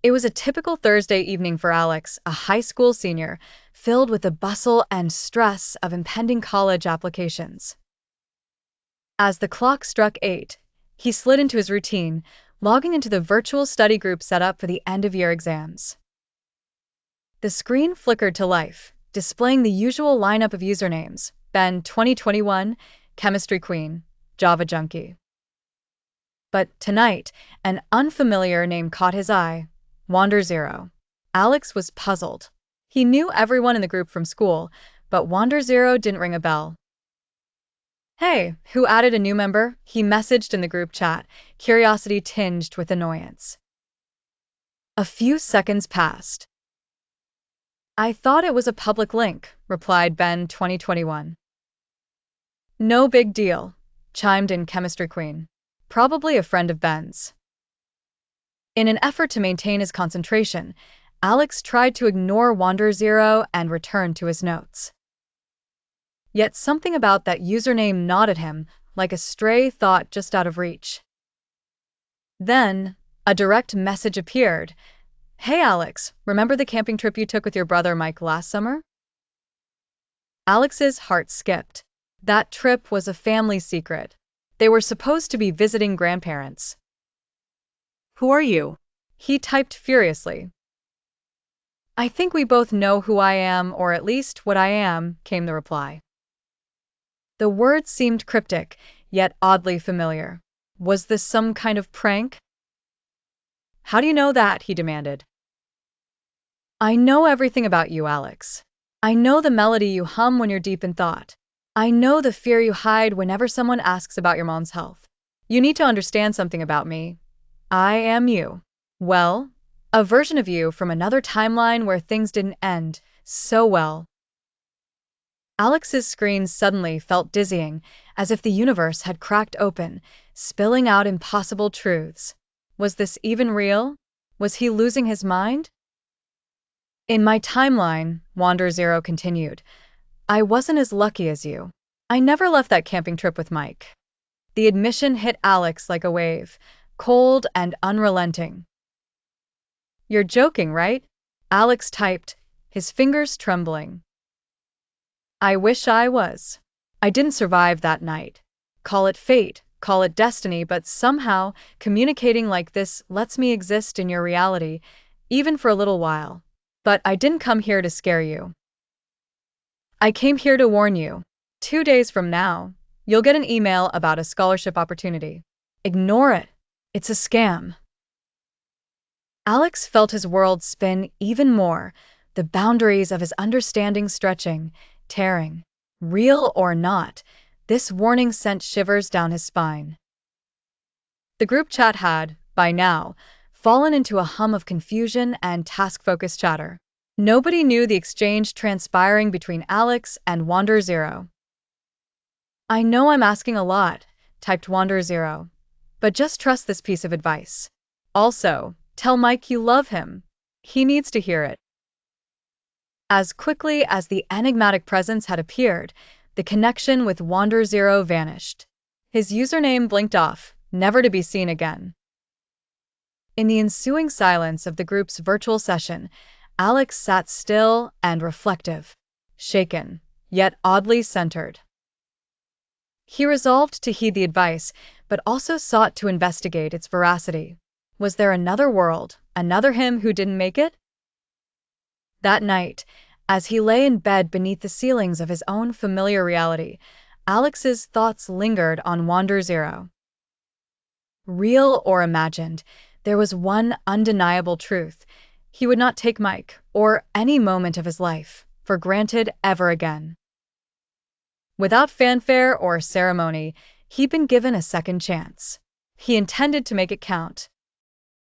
It was a typical Thursday evening for Alex, a high school senior, filled with the bustle and stress of impending college applications. As the clock struck 8, he slid into his routine, logging into the virtual study group set up for the end-of-year exams. The screen flickered to life, displaying the usual lineup of usernames: Ben 2021, Chemistry Queen, Java Junkie. But tonight, an unfamiliar name caught his eye: Wander Zero. Alex was puzzled. He knew everyone in the group from school, but Wander Zero didn't ring a bell. "Hey, who added a new member?" he messaged in the group chat, curiosity tinged with annoyance. A few seconds passed. "I thought it was a public link," replied Ben 2021. "No big deal," chimed in Chemistry Queen. "Probably a friend of Ben's." In an effort to maintain his concentration, Alex tried to ignore Wander Zero and return to his notes. Yet something about that username gnawed at him, like a stray thought just out of reach. Then, a direct message appeared. "Hey Alex, remember the camping trip you took with your brother Mike last summer?" Alex's heart skipped. That trip was a family secret. They were supposed to be visiting grandparents. "Who are you?" he typed furiously. "I think we both know who I am, or at least what I am," came the reply. The words seemed cryptic, yet oddly familiar. Was this some kind of prank? "How do you know that?" he demanded. "I know everything about you, Alex. I know the melody you hum when you're deep in thought. I know the fear you hide whenever someone asks about your mom's health. You need to understand something about me. I am you. Well, a version of you from another timeline where things didn't end so well." Alex's screen suddenly felt dizzying, as if the universe had cracked open, spilling out impossible truths. Was this even real? Was he losing his mind? "In my timeline," Wander Zero continued, "I wasn't as lucky as you. I never left that camping trip with Mike." The admission hit Alex like a wave, cold and unrelenting. "You're joking, right?" Alex typed, his fingers trembling. "I wish I was. I didn't survive that night. Call it fate, call it destiny, but somehow communicating like this lets me exist in your reality, even for a little while. But I didn't come here to scare you. I came here to warn you. 2 days from now, you'll get an email about a scholarship opportunity. Ignore it. It's a scam." Alex felt his world spin even more, the boundaries of his understanding stretching, tearing. Real or not, this warning sent shivers down his spine. The group chat had, by now, fallen into a hum of confusion and task-focused chatter. Nobody knew the exchange transpiring between Alex and Wander Zero. "I know I'm asking a lot," typed Wander Zero, "but just trust this piece of advice. Also, tell Mike you love him. He needs to hear it." As quickly as the enigmatic presence had appeared, the connection with Wander Zero vanished. His username blinked off, never to be seen again. In the ensuing silence of the group's virtual session, Alex sat still and reflective, shaken, yet oddly centered. He resolved to heed the advice, but also sought to investigate its veracity. Was there another world, another him who didn't make it? That night, as he lay in bed beneath the ceilings of his own familiar reality, Alex's thoughts lingered on Wander Zero. Real or imagined, there was one undeniable truth: he would not take Mike, or any moment of his life, for granted ever again. Without fanfare or ceremony, he'd been given a second chance. He intended to make it count.